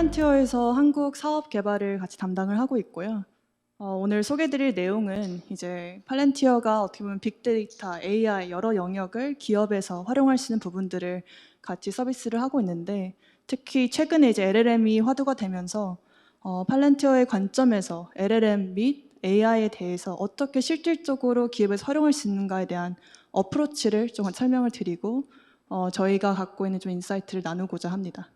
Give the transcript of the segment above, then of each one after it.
팔란티어에서 한국 사업 개발을 같이 담당을 하고 있고요. 오늘 소개드릴 내용은 이제 팔란티어가 어떻게 보면 빅데이터, AI 여러 영역을 기업에서 활용할 수 있는 부분들을 같이 서비스를 하고 있는데, 특히 최근에 이제 LLM이 화두가 되면서 팔란티어의 관점에서 LLM 및 AI에 대해서 어떻게 실질적으로 기업에서 활용할 수 있는가에 대한 어프로치를 좀 설명을 드리고 저희가 갖고 있는 좀 인사이트를 나누고자 합니다.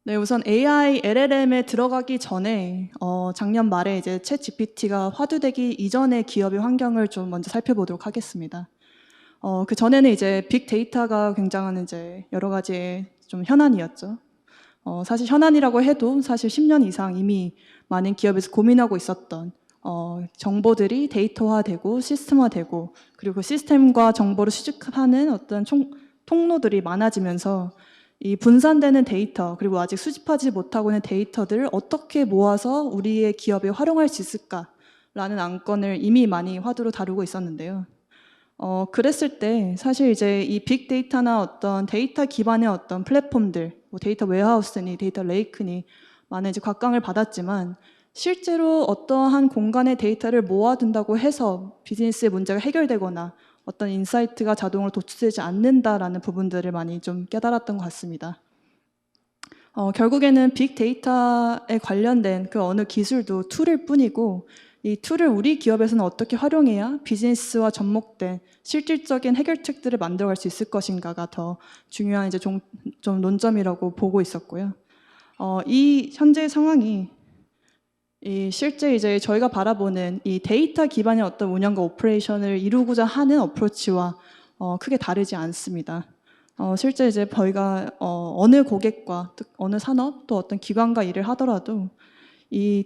네, 우선 AI, LLM에 들어가기 전에 작년 말에 이제 챗 GPT가 화두되기 이전의 기업의 환경을 좀 먼저 살펴보도록 하겠습니다. 그 전에는 이제 빅데이터가 굉장한 이제 여러 가지의 좀 현안이었죠. 사실 현안이라고 해도 사실 10년 이상 이미 많은 기업에서 고민하고 있었던 정보들이 데이터화되고 시스템화되고, 그리고 그 시스템과 정보를 수집하는 어떤 통로들이 많아지면서 이 분산되는 데이터, 그리고 아직 수집하지 못하고 있는 데이터들을 어떻게 모아서 우리의 기업에 활용할 수 있을까라는 안건을 이미 많이 화두로 다루고 있었는데요. 그랬을 때 사실 이제 이 빅데이터나 어떤 데이터 기반의 어떤 플랫폼들, 뭐 데이터 웨어하우스니 데이터 레이크니 많은 이제 곽광을 받았지만, 실제로 어떠한 공간의 데이터를 모아둔다고 해서 비즈니스의 문제가 해결되거나 어떤 인사이트가 자동으로 도출되지 않는다라는 부분들을 많이 좀 깨달았던 것 같습니다. 결국에는 빅데이터에 관련된 그 어느 기술도 툴일 뿐이고, 이 툴을 우리 기업에서는 어떻게 활용해야 비즈니스와 접목된 실질적인 해결책들을 만들어갈 수 있을 것인가가 더 중요한 이제 좀 논점이라고 보고 있었고요. 이 현재 상황이 실제 이제 저희가 바라보는 이 데이터 기반의 어떤 운영과 오퍼레이션을 이루고자 하는 어프로치와 크게 다르지 않습니다. 실제 이제 저희가 어느 고객과 어느 산업 또 어떤 기관과 일을 하더라도 이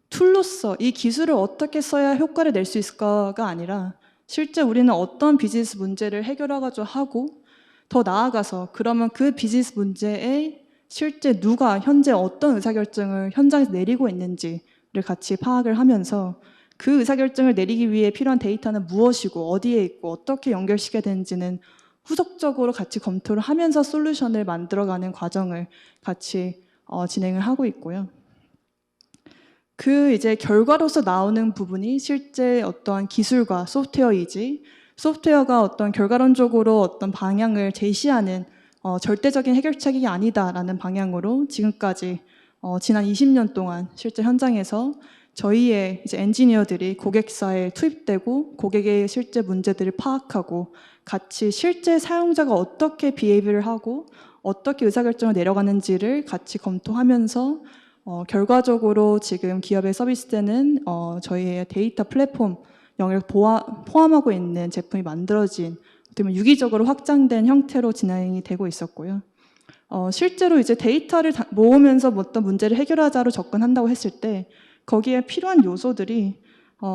툴로서 이 기술을 어떻게 써야 효과를 낼 수 있을까가 아니라, 실제 우리는 어떤 비즈니스 문제를 해결하고자 하고, 더 나아가서 그러면 그 비즈니스 문제에 실제 누가 현재 어떤 의사결정을 현장에서 내리고 있는지를 같이 파악을 하면서 그 의사결정을 내리기 위해 필요한 데이터는 무엇이고 어디에 있고 어떻게 연결시켜야 되는지는 후속적으로 같이 검토를 하면서 솔루션을 만들어가는 과정을 같이 진행을 하고 있고요. 그 이제 결과로서 나오는 부분이 실제 어떠한 기술과 소프트웨어이지, 소프트웨어가 어떤 결과론적으로 어떤 방향을 제시하는 절대적인 해결책이 아니다라는 방향으로 지금까지 지난 20년 동안 실제 현장에서 저희의 이제 엔지니어들이 고객사에 투입되고 고객의 실제 문제들을 파악하고 같이 실제 사용자가 어떻게 비헤이비를 하고 어떻게 의사결정을 내려가는지를 같이 검토하면서 결과적으로 지금 기업에 서비스되는 저희의 데이터 플랫폼 영역을 포함하고 있는 제품이 만들어진, 어떻게 보면 유기적으로 확장된 형태로 진행이 되고 있었고요. 실제로 이제 데이터를 모으면서 어떤 문제를 해결하자로 접근한다고 했을 때 거기에 필요한 요소들이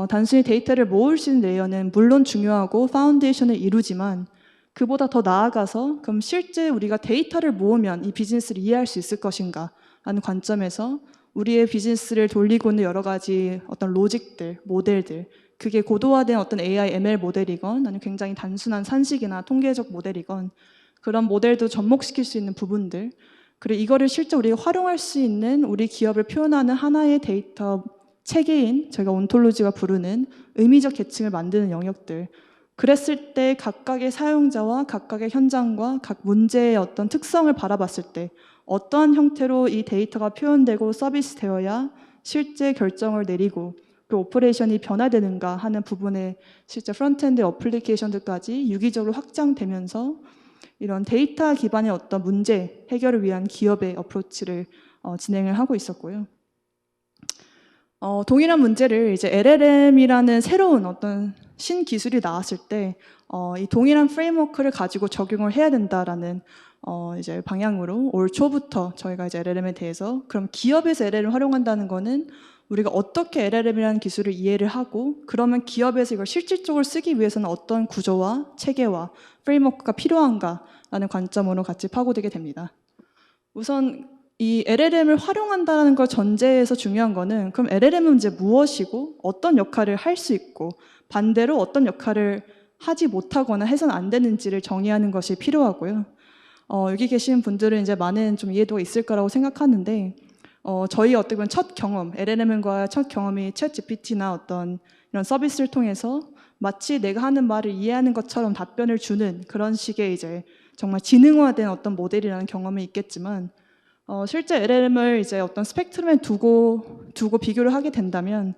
단순히 데이터를 모을 수 있는 레이어는 물론 중요하고 파운데이션을 이루지만, 그보다 더 나아가서 그럼 실제 우리가 데이터를 모으면 이 비즈니스를 이해할 수 있을 것인가 라는 관점에서 우리의 비즈니스를 돌리고 있는 여러 가지 어떤 로직들, 모델들, 그게 고도화된 어떤 AI, ML 모델이건 아니면 굉장히 단순한 산식이나 통계적 모델이건 그런 모델도 접목시킬 수 있는 부분들, 그리고 이거를 실제 우리가 활용할 수 있는 우리 기업을 표현하는 하나의 데이터 체계인 저희가 온톨로지가 부르는 의미적 계층을 만드는 영역들, 그랬을 때 각각의 사용자와 각각의 현장과 각 문제의 어떤 특성을 바라봤을 때 어떠한 형태로 이 데이터가 표현되고 서비스되어야 실제 결정을 내리고 그 오퍼레이션이 변화되는가 하는 부분에 실제 프론트엔드 어플리케이션들까지 유기적으로 확장되면서 이런 데이터 기반의 어떤 문제 해결을 위한 기업의 어프로치를 진행을 하고 있었고요. 동일한 문제를 이제 LLM이라는 새로운 어떤 신기술이 나왔을 때 이 동일한 프레임워크를 가지고 적용을 해야 된다라는 이제 방향으로 올 초부터 저희가 이제 LLM에 대해서, 그럼 기업에서 LLM을 활용한다는 거는 우리가 어떻게 LLM이라는 기술을 이해를 하고, 그러면 기업에서 이걸 실질적으로 쓰기 위해서는 어떤 구조와 체계와 프레임워크가 필요한가라는 관점으로 같이 파고들게 됩니다. 우선 이 LLM을 활용한다는 걸 전제해서 중요한 거는, 그럼 LLM은 이제 무엇이고 어떤 역할을 할 수 있고 반대로 어떤 역할을 하지 못하거나 해서는 안 되는지를 정의하는 것이 필요하고요. 여기 계신 분들은 이제 많은 좀 이해도가 있을 거라고 생각하는데, 저희 어떻게 보면 첫 경험, LLM과 첫 경험이 챗 GPT나 어떤 이런 서비스를 통해서 마치 내가 하는 말을 이해하는 것처럼 답변을 주는 그런 식의 이제 정말 지능화된 어떤 모델이라는 경험이 있겠지만, 실제 LLM을 이제 어떤 스펙트럼에 두고 비교를 하게 된다면,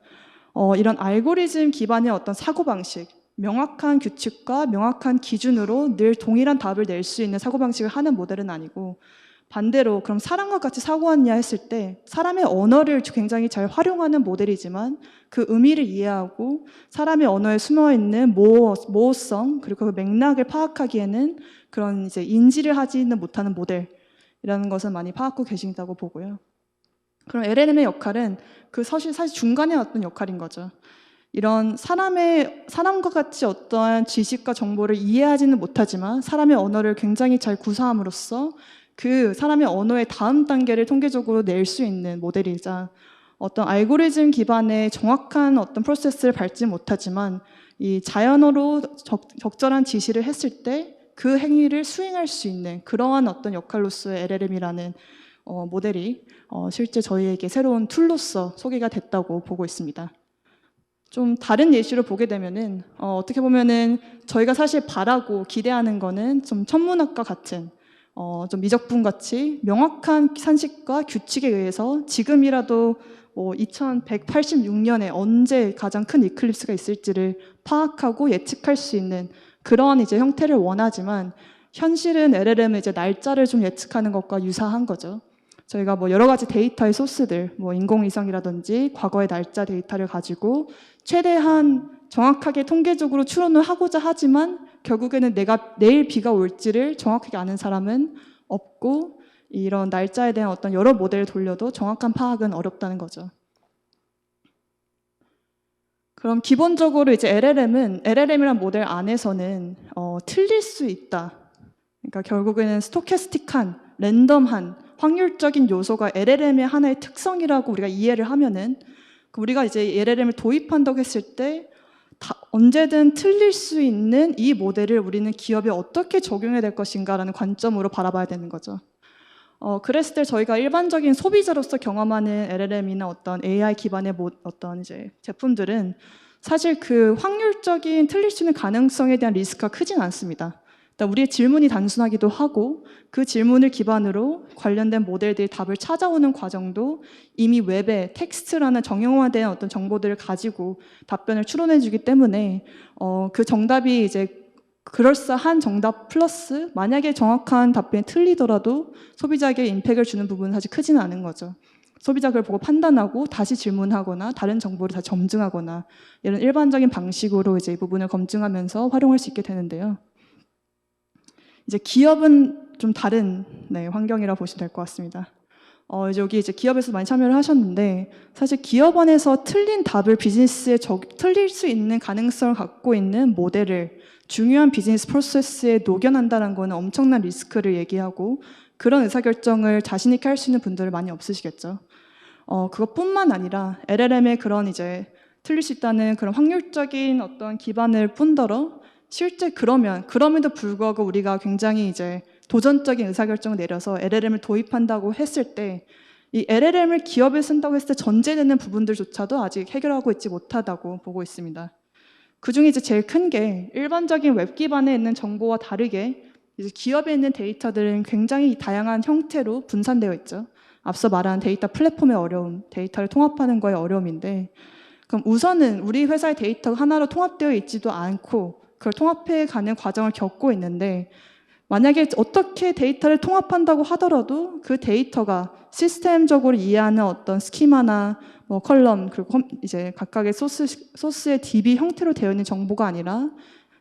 이런 알고리즘 기반의 어떤 사고방식, 명확한 규칙과 명확한 기준으로 늘 동일한 답을 낼 수 있는 사고방식을 하는 모델은 아니고, 반대로 그럼 사람과 같이 사고하느냐 했을 때 사람의 언어를 굉장히 잘 활용하는 모델이지만 그 의미를 이해하고 사람의 언어에 숨어있는 모호성 그리고 그 맥락을 파악하기에는 그런 이제 인지를 하지는 못하는 모델이라는 것을 많이 파악하고 계신다고 보고요. 그럼 LLM의 역할은 그 사실 중간의 어떤 역할인 거죠. 이런 사람과 같이 어떠한 지식과 정보를 이해하지는 못하지만 사람의 언어를 굉장히 잘 구사함으로써 그 사람의 언어의 다음 단계를 통계적으로 낼 수 있는 모델이자 어떤 알고리즘 기반의 정확한 어떤 프로세스를 밟지 못하지만 이 자연어로 적절한 지시를 했을 때 그 행위를 수행할 수 있는 그러한 어떤 역할로서의 LLM이라는 모델이 실제 저희에게 새로운 툴로서 소개가 됐다고 보고 있습니다. 좀 다른 예시로 보게 되면은 어떻게 보면은 저희가 사실 바라고 기대하는 거는 좀 천문학과 같은 좀 미적분 같이 명확한 산식과 규칙에 의해서 지금이라도 2186년에 언제 가장 큰 이클립스가 있을지를 파악하고 예측할 수 있는 그런 이제 형태를 원하지만 현실은 LLM은 이제 날짜를 좀 예측하는 것과 유사한 거죠. 저희가 뭐 여러 가지 데이터의 소스들, 뭐 인공위성이라든지 과거의 날짜 데이터를 가지고 최대한 정확하게 통계적으로 추론을 하고자 하지만 결국에는 내가 내일 비가 올지를 정확하게 아는 사람은 없고 이런 날짜에 대한 어떤 여러 모델을 돌려도 정확한 파악은 어렵다는 거죠. 그럼 기본적으로 이제 LLM이란 모델 안에서는 틀릴 수 있다. 그러니까 결국에는 스토캐스틱한, 랜덤한, 확률적인 요소가 LLM의 하나의 특성이라고 우리가 이해를 하면은 우리가 이제 LLM을 도입한다고 했을 때 언제든 틀릴 수 있는 이 모델을 우리는 기업에 어떻게 적용해야 될 것인가라는 관점으로 바라봐야 되는 거죠. 그랬을 때 저희가 일반적인 소비자로서 경험하는 LLM이나 어떤 AI 기반의 어떤 이제 제품들은 사실 그 확률적인 틀릴 수 있는 가능성에 대한 리스크가 크진 않습니다. 그러니까 우리의 질문이 단순하기도 하고 그 질문을 기반으로 관련된 모델들이 답을 찾아오는 과정도 이미 웹에 텍스트라는 정형화된 어떤 정보들을 가지고 답변을 추론해주기 때문에 그 정답이 이제 그럴싸한 정답 플러스 만약에 정확한 답변이 틀리더라도 소비자에게 임팩트를 주는 부분은 사실 크지는 않은 거죠. 소비자가 그걸 보고 판단하고 다시 질문하거나 다른 정보를 다시 검증하거나 이런 일반적인 방식으로 이제 이 부분을 검증하면서 활용할 수 있게 되는데요. 이제 기업은 좀 다른 환경이라 보시면 될 것 같습니다. 이제 여기 이제 기업에서 많이 참여를 하셨는데 사실 기업 안에서 틀린 답을 비즈니스에 틀릴 수 있는 가능성을 갖고 있는 모델을 중요한 비즈니스 프로세스에 녹여낸다는 거는 엄청난 리스크를 얘기하고 그런 의사결정을 자신 있게 할 수 있는 분들은 많이 없으시겠죠. 그것뿐만 아니라 LLM의 그런 이제 틀릴 수 있다는 그런 확률적인 어떤 기반을 뿐더러 실제 그럼에도 불구하고 우리가 굉장히 이제 도전적인 의사결정을 내려서 LLM을 도입한다고 했을 때 이 LLM을 기업에 쓴다고 했을 때 전제되는 부분들조차도 아직 해결하고 있지 못하다고 보고 있습니다. 그중에 이제 제일 큰 게 일반적인 웹 기반에 있는 정보와 다르게 이제 기업에 있는 데이터들은 굉장히 다양한 형태로 분산되어 있죠. 앞서 말한 데이터 플랫폼의 어려움, 데이터를 통합하는 거의 어려움인데 그럼 우선은 우리 회사의 데이터가 하나로 통합되어 있지도 않고 그걸 통합해 가는 과정을 겪고 있는데 만약에 어떻게 데이터를 통합한다고 하더라도 그 데이터가 시스템적으로 이해하는 어떤 스키마나 뭐 컬럼 그리고 이제 각각의 소스의 DB 형태로 되어 있는 정보가 아니라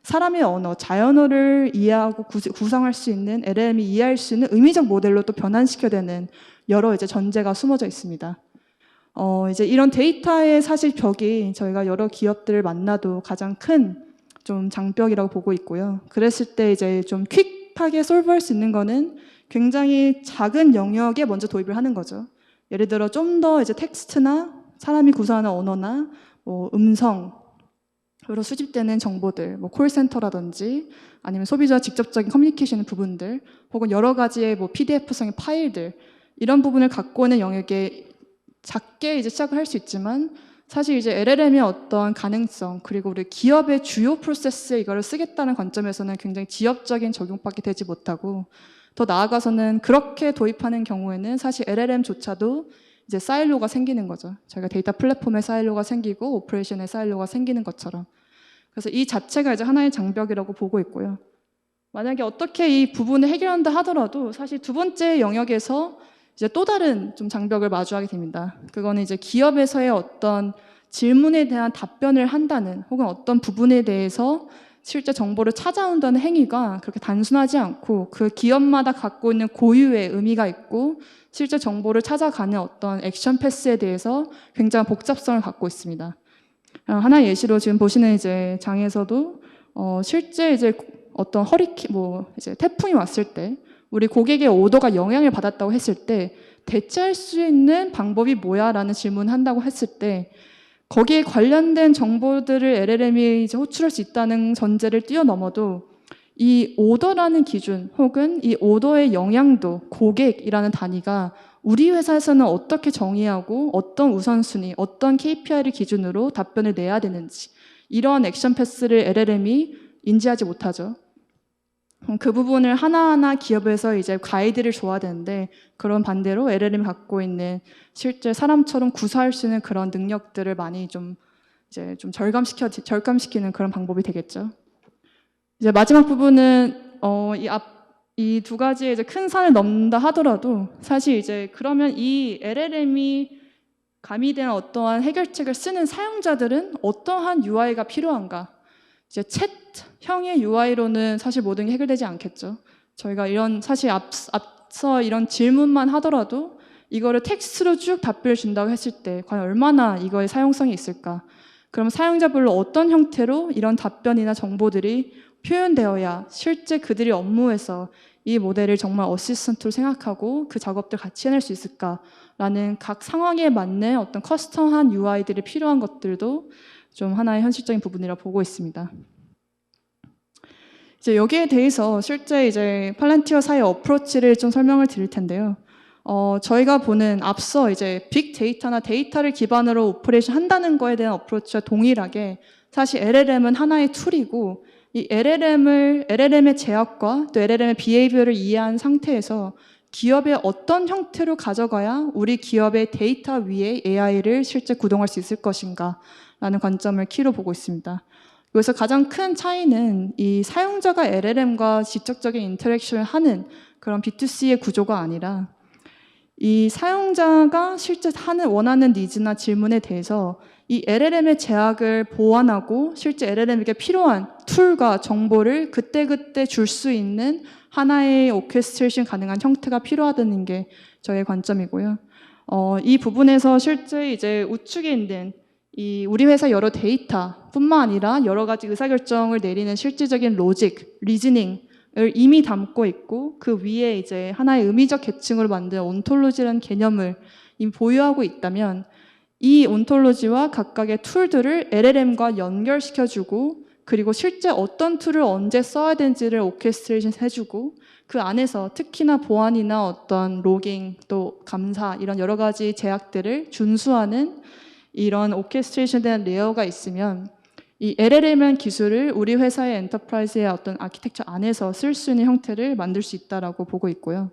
사람의 언어, 자연어를 이해하고 구성할 수 있는 LLM이 이해할 수 있는 의미적 모델로 또 변환시켜야 되는 여러 이제 전제가 숨어져 있습니다. 이제 이런 데이터의 사실 벽이 저희가 여러 기업들을 만나도 가장 큰 좀 장벽이라고 보고 있고요. 그랬을 때 이제 좀 퀵하게 솔브할 수 있는 거는 굉장히 작은 영역에 먼저 도입을 하는 거죠. 예를 들어 좀 더 이제 텍스트나 사람이 구사하는 언어나 뭐 음성 으로 수집되는 정보들, 뭐 콜센터라든지 아니면 소비자와 직접적인 커뮤니케이션 부분들, 혹은 여러 가지의 뭐 PDF성의 파일들, 이런 부분을 갖고 있는 영역에 작게 이제 시작을 할 수 있지만, 사실 이제 LLM의 어떤 가능성, 그리고 우리 기업의 주요 프로세스에 이거를 쓰겠다는 관점에서는 굉장히 지역적인 적용밖에 되지 못하고, 더 나아가서는 그렇게 도입하는 경우에는 사실 LLM조차도 이제 사일로가 생기는 거죠. 저희가 데이터 플랫폼에 사일로가 생기고 오퍼레이션에 사일로가 생기는 것처럼. 그래서 이 자체가 이제 하나의 장벽이라고 보고 있고요. 만약에 어떻게 이 부분을 해결한다 하더라도 사실 두 번째 영역에서 이제 또 다른 좀 장벽을 마주하게 됩니다. 그거는 이제 기업에서의 어떤 질문에 대한 답변을 한다는, 혹은 어떤 부분에 대해서 실제 정보를 찾아온다는 행위가 그렇게 단순하지 않고 그 기업마다 갖고 있는 고유의 의미가 있고 실제 정보를 찾아가는 어떤 액션 패스에 대해서 굉장한 복잡성을 갖고 있습니다. 하나의 예시로 지금 보시는 이제 장에서도 실제 이제 어떤 이제 태풍이 왔을 때 우리 고객의 오더가 영향을 받았다고 했을 때 대체할 수 있는 방법이 뭐야라는 질문을 한다고 했을 때 거기에 관련된 정보들을 LLM이 이제 호출할 수 있다는 전제를 뛰어넘어도 이 오더라는 기준 혹은 이 오더의 영향도, 고객이라는 단위가 우리 회사에서는 어떻게 정의하고 어떤 우선순위, 어떤 KPI를 기준으로 답변을 내야 되는지, 이러한 액션 패스를 LLM이 인지하지 못하죠. 그 부분을 하나하나 기업에서 이제 가이드를 줘야 되는데, 그런 반대로 LLM이 갖고 있는 실제 사람처럼 구사할 수 있는 그런 능력들을 많이 좀 절감시키는 그런 방법이 되겠죠. 이제 마지막 부분은 이 두 가지의 이제 큰 산을 넘는다 하더라도 사실 이제 그러면 이 LLM이 가미된 어떠한 해결책을 쓰는 사용자들은 어떠한 UI가 필요한가? 이제 챗형의 UI로는 사실 모든 게 해결되지 않겠죠. 저희가 사실 앞서 이런 질문만 하더라도 이거를 텍스트로 쭉 답변을 준다고 했을 때 과연 얼마나 이거의 사용성이 있을까? 그럼 사용자별로 어떤 형태로 이런 답변이나 정보들이 표현되어야 실제 그들이 업무에서 이 모델을 정말 어시스턴트로 생각하고 그 작업들 같이 해낼 수 있을까라는 각 상황에 맞는 어떤 커스텀한 UI들이 필요한 것들도 좀 하나의 현실적인 부분이라 보고 있습니다. 이제 여기에 대해서 실제 이제 팔란티어사의 어프로치를 좀 설명을 드릴 텐데요. 저희가 보는 앞서 이제 빅데이터나 데이터를 기반으로 오퍼레이션 한다는 거에 대한 어프로치와 동일하게 사실 LLM은 하나의 툴이고, 이 LLM의 제약과 또 LLM의 비헤이비어를 이해한 상태에서 기업의 어떤 형태로 가져가야 우리 기업의 데이터 위에 AI를 실제 구동할 수 있을 것인가 라는 관점을 키로 보고 있습니다. 여기서 가장 큰 차이는 이 사용자가 LLM과 직접적인 인터랙션을 하는 그런 B2C의 구조가 아니라 이 사용자가 실제 원하는 니즈나 질문에 대해서 이 LLM의 제약을 보완하고 실제 LLM에게 필요한 툴과 정보를 그때그때 줄 수 있는 하나의 오케스트레이션 가능한 형태가 필요하다는 게 저의 관점이고요. 이 부분에서 실제 이제 우측에 있는 이 우리 회사 여러 데이터뿐만 아니라 여러 가지 의사결정을 내리는 실질적인 로직, 리즈닝을 이미 담고 있고 그 위에 이제 하나의 의미적 계층으로 만든 온톨로지라는 개념을 이미 보유하고 있다면 이 온톨로지와 각각의 툴들을 LLM과 연결시켜주고 그리고 실제 어떤 툴을 언제 써야 되는지를 오케스트레이션 해주고 그 안에서 특히나 보안이나 어떤 로깅 또 감사 이런 여러 가지 제약들을 준수하는 이런 오케스트레이션에 대한 레이어가 있으면 이 LLM 기술을 우리 회사의 엔터프라이즈의 어떤 아키텍처 안에서 쓸 수 있는 형태를 만들 수 있다라고 보고 있고요.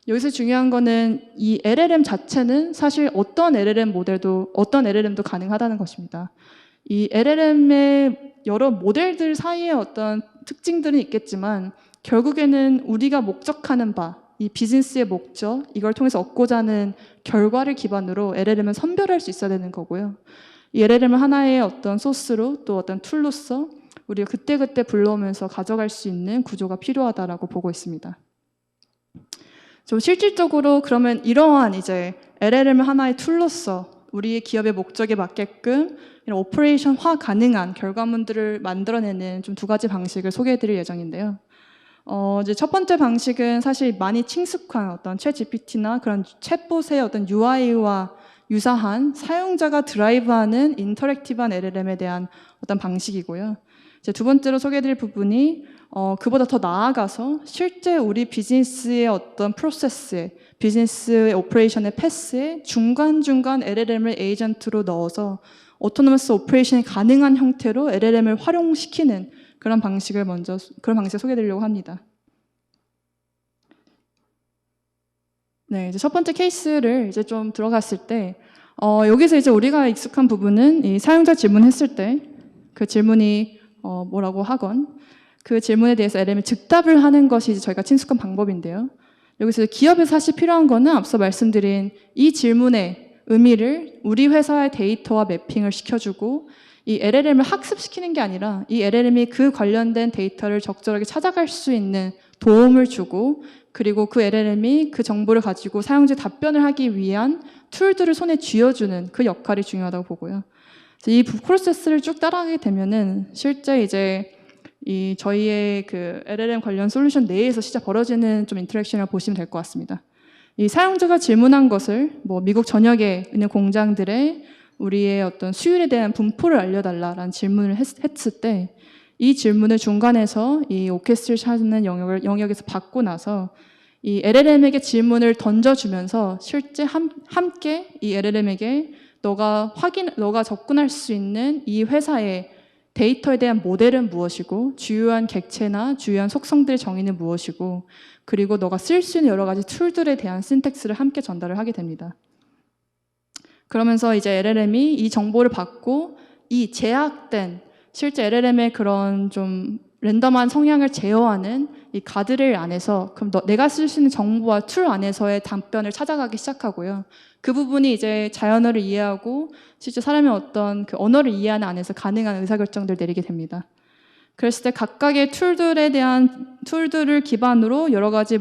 여기서 중요한 거는 이 LLM 자체는 사실 어떤 LLM도 가능하다는 것입니다. 이 LLM의 여러 모델들 사이에 어떤 특징들은 있겠지만 결국에는 우리가 목적하는 바, 이 비즈니스의 목적, 이걸 통해서 얻고자 하는 결과를 기반으로 LLM은 선별할 수 있어야 되는 거고요. 이 LLM을 하나의 어떤 소스로 또 어떤 툴로서 우리가 그때그때 불러오면서 가져갈 수 있는 구조가 필요하다라고 보고 있습니다. 좀 실질적으로 그러면 이러한 이제 LLM을 하나의 툴로서 우리의 기업의 목적에 맞게끔 이런 오퍼레이션화 가능한 결과물들을 만들어내는 좀 두 가지 방식을 소개해드릴 예정인데요. 이제 첫 번째 방식은 사실 많이 친숙한 어떤 챗 GPT나 그런 챗봇의 어떤 UI와 유사한 사용자가 드라이브하는 인터랙티브한 LLM에 대한 어떤 방식이고요. 이제 두 번째로 소개해드릴 부분이 그보다 더 나아가서 실제 우리 비즈니스의 어떤 프로세스에, 비즈니스의 오퍼레이션의 패스에 중간중간 LLM을 에이전트로 넣어서 오토노머스 오퍼레이션이 가능한 형태로 LLM을 활용시키는 그런 방식을 소개해드리려고 합니다. 네, 이제 첫 번째 케이스를 이제 좀 들어갔을 때, 여기서 이제 우리가 익숙한 부분은 이 사용자 질문했을 때 그 질문이 뭐라고 하건 그 질문에 대해서 LLM이 즉답을 하는 것이 이제 저희가 친숙한 방법인데요. 여기서 기업에 사실 필요한 거는 앞서 말씀드린 이 질문의 의미를 우리 회사의 데이터와 매핑을 시켜주고 이 LLM을 학습시키는 게 아니라 이 LLM이 그 관련된 데이터를 적절하게 찾아갈 수 있는 도움을 주고 그리고 그 LLM이 그 정보를 가지고 사용자의 답변을 하기 위한 툴들을 손에 쥐어주는 그 역할이 중요하다고 보고요. 이 프로세스를 쭉 따라가게 되면은 실제 이제 이 저희의 그 LLM 관련 솔루션 내에서 진짜 벌어지는 좀 인터랙션을 보시면 될 것 같습니다. 이 사용자가 질문한 것을 뭐 미국 전역에 있는 공장들의 우리의 어떤 수율에 대한 분포를 알려달라라는 질문을 했을 때 이 질문을 중간에서 이 오케스트를 찾는 영역에서 받고 나서 이 LLM에게 질문을 던져주면서 실제 함께 이 LLM에게 너가 접근할 수 있는 이 회사의 데이터에 대한 모델은 무엇이고 주요한 객체나 주요한 속성들의 정의는 무엇이고 그리고 너가 쓸 수 있는 여러 가지 툴들에 대한 신텍스를 함께 전달을 하게 됩니다. 그러면서 이제 LLM이 이 정보를 받고 이 제약된 실제 LLM의 그런 좀 랜덤한 성향을 제어하는 이 가드레일 안에서 그럼 내가 쓸 수 있는 정보와 툴 안에서의 답변을 찾아가기 시작하고요. 그 부분이 이제 자연어를 이해하고 실제 사람의 어떤 그 언어를 이해하는 안에서 가능한 의사결정들을 내리게 됩니다. 그랬을 때 각각의 툴들을 기반으로 여러 가지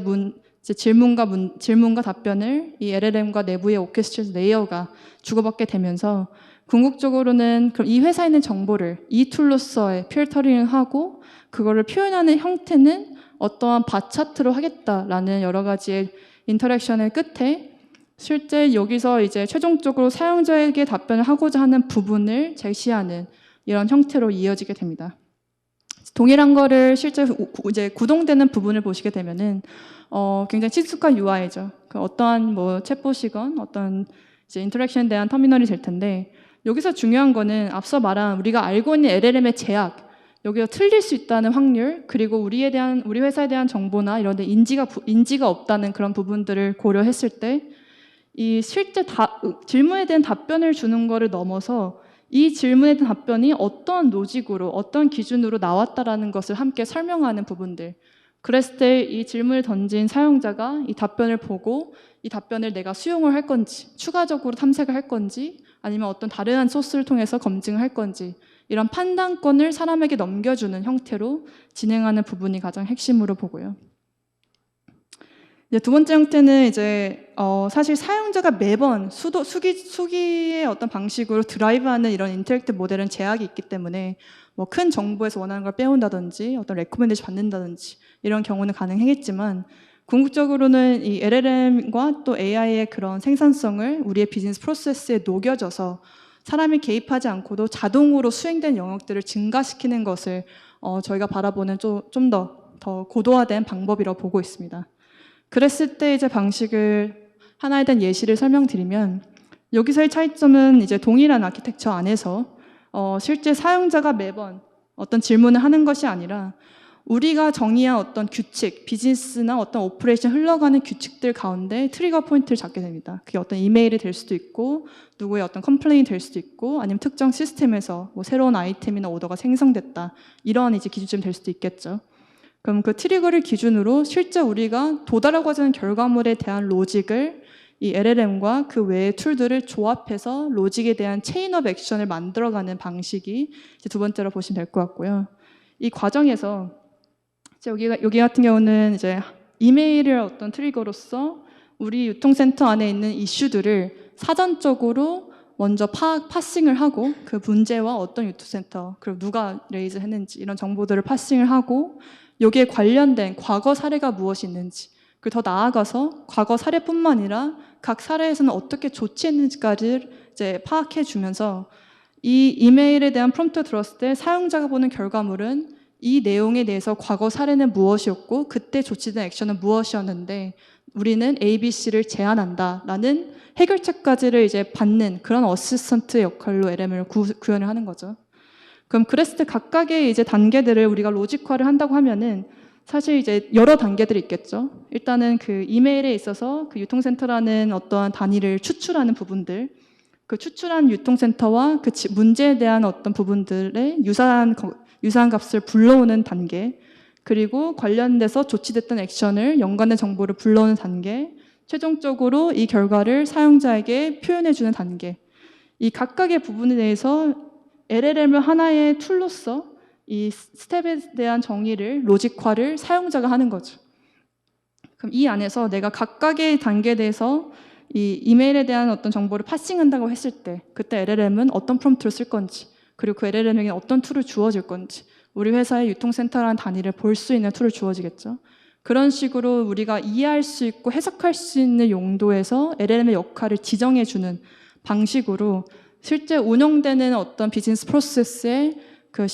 질문과 답변을 이 LLM과 내부의 오케스트레이션 레이어가 주고받게 되면서 궁극적으로는 그럼 이 회사에 있는 정보를 이 툴로서의 필터링을 하고 그거를 표현하는 형태는 어떠한 바차트로 하겠다라는 여러 가지의 인터랙션의 끝에 실제 여기서 이제 최종적으로 사용자에게 답변을 하고자 하는 부분을 제시하는 이런 형태로 이어지게 됩니다. 동일한 거를 실제 이제 구동되는 부분을 보시게 되면은 굉장히 친숙한 UI죠. 그 어떠한 뭐 챗봇이건 어떤 이제 인터랙션에 대한 터미널이 될 텐데 여기서 중요한 거는 앞서 말한 우리가 알고 있는 LLM의 제약, 여기서 틀릴 수 있다는 확률, 그리고 우리 회사에 대한 정보나 이런 데 인지가 없다는 그런 부분들을 고려했을 때 이 실제 질문에 대한 답변을 주는 거를 넘어서 이 질문에 대한 답변이 어떤 로직으로, 어떤 기준으로 나왔다라는 것을 함께 설명하는 부분들. 그랬을 때 이 질문을 던진 사용자가 이 답변을 보고 이 답변을 내가 수용을 할 건지, 추가적으로 탐색을 할 건지, 아니면 어떤 다른 소스를 통해서 검증을 할 건지 이런 판단권을 사람에게 넘겨주는 형태로 진행하는 부분이 가장 핵심으로 보고요. 이제 두 번째 형태는 이제 사실 사용자가 매번 수기의 어떤 방식으로 드라이브하는 이런 인터랙티브 모델은 제약이 있기 때문에 뭐 큰 정보에서 원하는 걸 빼온다든지 어떤 레코멘데이션 받는다든지 이런 경우는 가능하겠지만 궁극적으로는 이 LLM과 또 AI의 그런 생산성을 우리의 비즈니스 프로세스에 녹여져서 사람이 개입하지 않고도 자동으로 수행된 영역들을 증가시키는 것을 저희가 바라보는 좀 더 고도화된 방법이라고 보고 있습니다. 그랬을 때 이제 방식을 하나에 대한 예시를 설명드리면 여기서의 차이점은 이제 동일한 아키텍처 안에서 실제 사용자가 매번 어떤 질문을 하는 것이 아니라 우리가 정의한 어떤 규칙, 비즈니스나 어떤 오퍼레이션 흘러가는 규칙들 가운데 트리거 포인트를 잡게 됩니다. 그게 어떤 이메일이 될 수도 있고 누구의 어떤 컴플레인이 될 수도 있고 아니면 특정 시스템에서 뭐 새로운 아이템이나 오더가 생성됐다. 이런 이제 기준점이 될 수도 있겠죠. 그럼 그 트리거를 기준으로 실제 우리가 도달하고자 하는 결과물에 대한 로직을 이 LLM과 그 외의 툴들을 조합해서 로직에 대한 체인업 액션을 만들어가는 방식이 이제 두 번째로 보시면 될 것 같고요. 이 과정에서 여기 같은 경우는 이제 이메일을 어떤 트리거로서 우리 유통센터 안에 있는 이슈들을 사전적으로 먼저 파싱을 하고 그 문제와 어떤 유통센터 그리고 누가 레이즈 했는지 이런 정보들을 파싱을 하고 여기에 관련된 과거 사례가 무엇이 있는지 그리고 더 나아가서 과거 사례뿐만 아니라 각 사례에서는 어떻게 조치했는지까지 이제 파악해 주면서 이 이메일에 대한 프롬프트를 들었을 때 사용자가 보는 결과물은 이 내용에 대해서 과거 사례는 무엇이었고 그때 조치된 액션은 무엇이었는데 우리는 ABC를 제안한다라는 해결책까지를 이제 받는 그런 어시스턴트 역할로 LM을 구현을 하는 거죠. 그럼 그랬을 때 각각의 이제 단계들을 우리가 로직화를 한다고 하면은 사실 이제 여러 단계들이 있겠죠. 일단은 그 이메일에 있어서 그 유통센터라는 어떠한 단위를 추출하는 부분들, 그 추출한 유통센터와 그 문제에 대한 어떤 부분들의 유사한 값을 불러오는 단계, 그리고 관련돼서 조치됐던 액션을 연관된 정보를 불러오는 단계, 최종적으로 이 결과를 사용자에게 표현해주는 단계. 이 각각의 부분에 대해서 LLM을 하나의 툴로서 이 스텝에 대한 정의를, 로직화를 사용자가 하는 거죠. 그럼 이 안에서 내가 각각의 단계에 대해서 이 이메일에 대한 어떤 정보를 파싱한다고 했을 때 그때 LLM은 어떤 프롬프트를 쓸 건지, 그리고 그 LLM에게 어떤 툴을 주어질 건지, 우리 회사의 유통센터라는 단위를 볼 수 있는 툴을 주어지겠죠. 그런 식으로 우리가 이해할 수 있고 해석할 수 있는 용도에서 LLM의 역할을 지정해주는 방식으로 실제 운영되는 어떤 비즈니스 프로세스에 그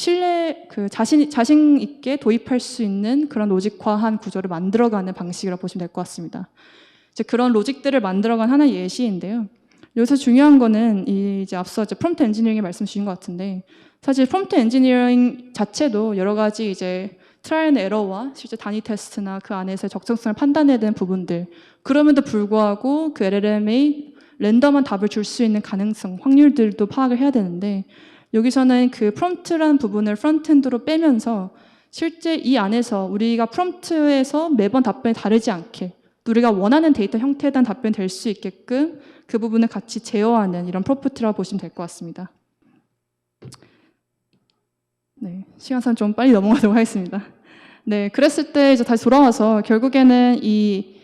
자신 있게 도입할 수 있는 그런 로직화한 구조를 만들어가는 방식이라고 보시면 될 것 같습니다. 이제 그런 로직들을 만들어간 하나의 예시인데요. 여기서 중요한 거는 이제 앞서 프롬프트 엔지니어링의 말씀 주신 것 같은데 사실 프롬프트 엔지니어링 자체도 여러 가지 이제 트라이얼 앤 에러와 실제 단위 테스트나 그 안에서의 적정성을 판단해야 되는 부분들, 그럼에도 불구하고 그 LLM의 랜덤한 답을 줄 수 있는 가능성, 확률들도 파악을 해야 되는데 여기서는 그 프롬프트라는 부분을 프론트엔드로 빼면서 실제 이 안에서 우리가 프롬프트에서 매번 답변이 다르지 않게 우리가 원하는 데이터 형태에 대한 답변이 될 수 있게끔 그 부분을 같이 제어하는 이런 프로퍼티라고 보시면 될 것 같습니다. 네, 시간상 좀 빨리 넘어가도록 하겠습니다. 네, 그랬을 때 이제 다시 돌아와서 결국에는 이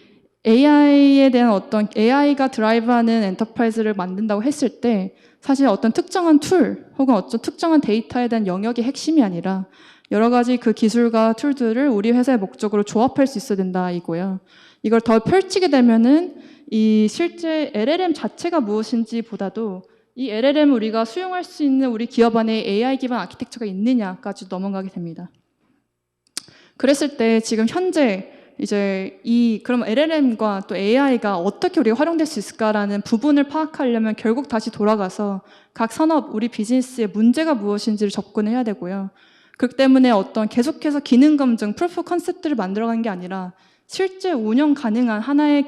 AI에 대한 어떤 AI가 드라이브하는 엔터프라이즈를 만든다고 했을 때 사실 어떤 특정한 툴 혹은 어떤 특정한 데이터에 대한 영역이 핵심이 아니라 여러 가지 그 기술과 툴들을 우리 회사의 목적으로 조합할 수 있어야 된다 이거예요. 이걸 더 펼치게 되면은 이 실제 LLM 자체가 무엇인지 보다도 이 LLM 우리가 수용할 수 있는 우리 기업 안에 AI 기반 아키텍처가 있느냐까지 넘어가게 됩니다. 그랬을 때 지금 현재 이제 그럼 LLM과 또 AI가 어떻게 우리가 활용될 수 있을까라는 부분을 파악하려면 결국 다시 돌아가서 각 산업, 우리 비즈니스의 문제가 무엇인지를 접근을 해야 되고요. 그렇기 때문에 어떤 계속해서 기능 검증, 프루프 컨셉들을 만들어가는 게 아니라 실제 운영 가능한 하나의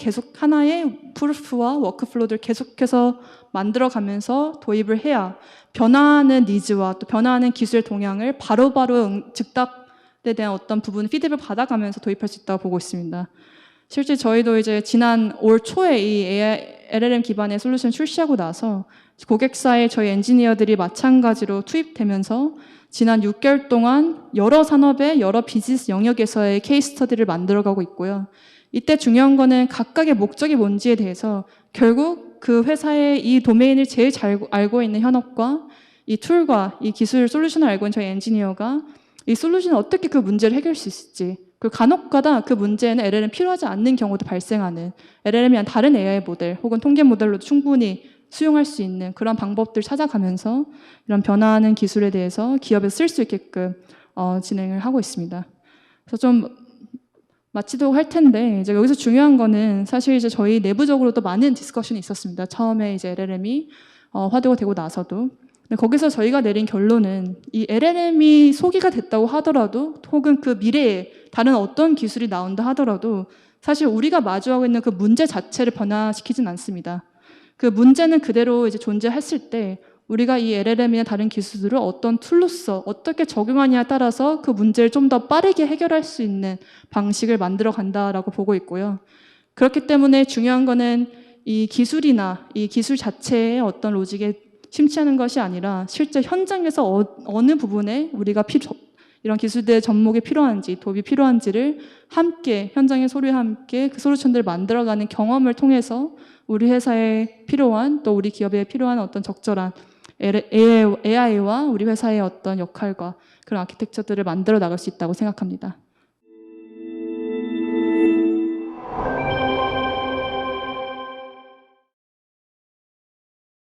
프루프와 워크플로우를 계속해서 만들어가면서 도입을 해야 변화하는 니즈와 또 변화하는 기술의 동향을 바로바로 즉답에 대한 어떤 부분 피드백을 받아가면서 도입할 수 있다고 보고 있습니다. 실제 저희도 이제 지난 올 초에 이 LLM 기반의 솔루션 출시하고 나서 고객사에 저희 엔지니어들이 마찬가지로 투입되면서 지난 6개월 동안 여러 산업의 여러 비즈니스 영역에서의 케이스 스터디를 만들어가고 있고요. 이때 중요한 거는 각각의 목적이 뭔지에 대해서 결국 그 회사의 이 도메인을 제일 잘 알고 있는 현업과 이 툴과 이 기술 솔루션을 알고 있는 저희 엔지니어가 이 솔루션을 어떻게 그 문제를 해결할 수 있을지, 그 간혹가다 그 문제에는 LLM 필요하지 않는 경우도 발생하는 LLM이 아닌 다른 AI 모델 혹은 통계 모델로도 충분히 수용할 수 있는 그런 방법들 찾아가면서 이런 변화하는 기술에 대해서 기업에 쓸 수 있게끔 진행을 하고 있습니다. 그래서 좀 마치도록 할 텐데 이제 여기서 중요한 거는 사실 이제 저희 내부적으로도 많은 디스커션이 있었습니다. 처음에 이제 LLM이 화두가 되고 나서도. 근데 거기서 저희가 내린 결론은 이 LLM이 소개가 됐다고 하더라도 혹은 그 미래에 다른 어떤 기술이 나온다 하더라도 사실 우리가 마주하고 있는 그 문제 자체를 변화시키진 않습니다. 그 문제는 그대로 이제 존재했을 때 우리가 이 LLM이나 다른 기술들을 어떤 툴로서 어떻게 적용하냐에 따라서 그 문제를 좀 더 빠르게 해결할 수 있는 방식을 만들어 간다라고 보고 있고요. 그렇기 때문에 중요한 거는 이 기술이나 이 기술 자체의 어떤 로직에 심취하는 것이 아니라 실제 현장에서 어느 부분에 우리가 이런 기술들의 접목이 필요한지, 도입이 필요한지를 함께 현장의 소리와 함께 그 솔루션들을 만들어가는 경험을 통해서 우리 회사에 필요한 또 우리 기업에 필요한 어떤 적절한 AI와 우리 회사의 어떤 역할과 그런 아키텍처들을 만들어 나갈 수 있다고 생각합니다.